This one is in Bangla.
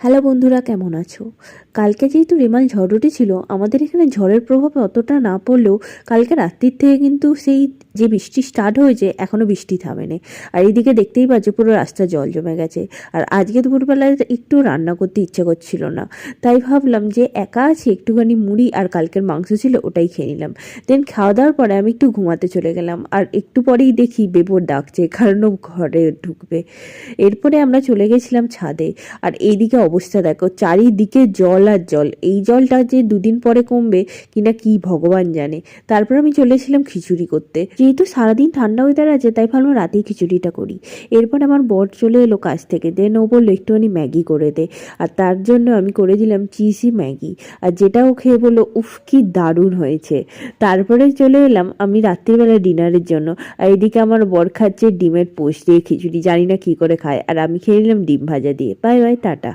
হ্যালো বন্ধুরা, কেমন আছো? কালকে যেহেতু রেমাল ঝড় উঠেছিল, আমাদের এখানে ঝড়ের প্রভাব অতটা না পড়লেও কালকে রাত্রির থেকে কিন্তু সেই যে বৃষ্টি স্টার্ট হয়েছে এখনও বৃষ্টি থামেনি। আর এইদিকে দেখতেই পাচ্ছ পুরো রাস্তা জল জমে গেছে। আর আজকে দুপুরবেলায় একটু রান্না করতে ইচ্ছে করছিল না, তাই ভাবলাম যে একা আছি, একটুখানি মুড়ি আর কালকের মাংস ছিল ওটাই খেয়ে নিলাম। দেন খাওয়া দাওয়ার পরে আমি একটু ঘুমাতে চলে গেলাম, আর একটু পরেই দেখি বেবর ডাকছে, কারণ ও ঘরে ঢুকবে। এরপরে আমরা চলে গেছিলাম ছাদে। আর এইদিকে অবস্থা দেখো, চারিদিকে জল আর জল। এই জলটা যে দুদিন পরে কমবে কিনা কি ভগবান জানে। তারপর আমি চলেছিলাম খিচুড়ি করতে, যেহেতু সারাদিন ঠান্ডা ওয়েদার আছে তাই ভাবলাম রাতেই খিচুড়িটা করি। এরপর আমার বর চলে এলো কাছ থেকে, দেন ও বললো একটুখানি ম্যাগি করে দে। আর তার জন্য আমি করে দিলাম চিজি ম্যাগি, আর যেটা ও খেয়ে বললো উফ কি দারুণ হয়েছে। তারপরে চলে এলাম আমি রাত্রিবেলা ডিনারের জন্য। আর এদিকে আমার বর খাচ্ছে ডিমের পোস্ট দিয়ে খিচুড়ি, জানি না কি করে খায়, আর আমি খেয়ে নিলাম ডিম ভাজা দিয়ে। Bye bye, tata.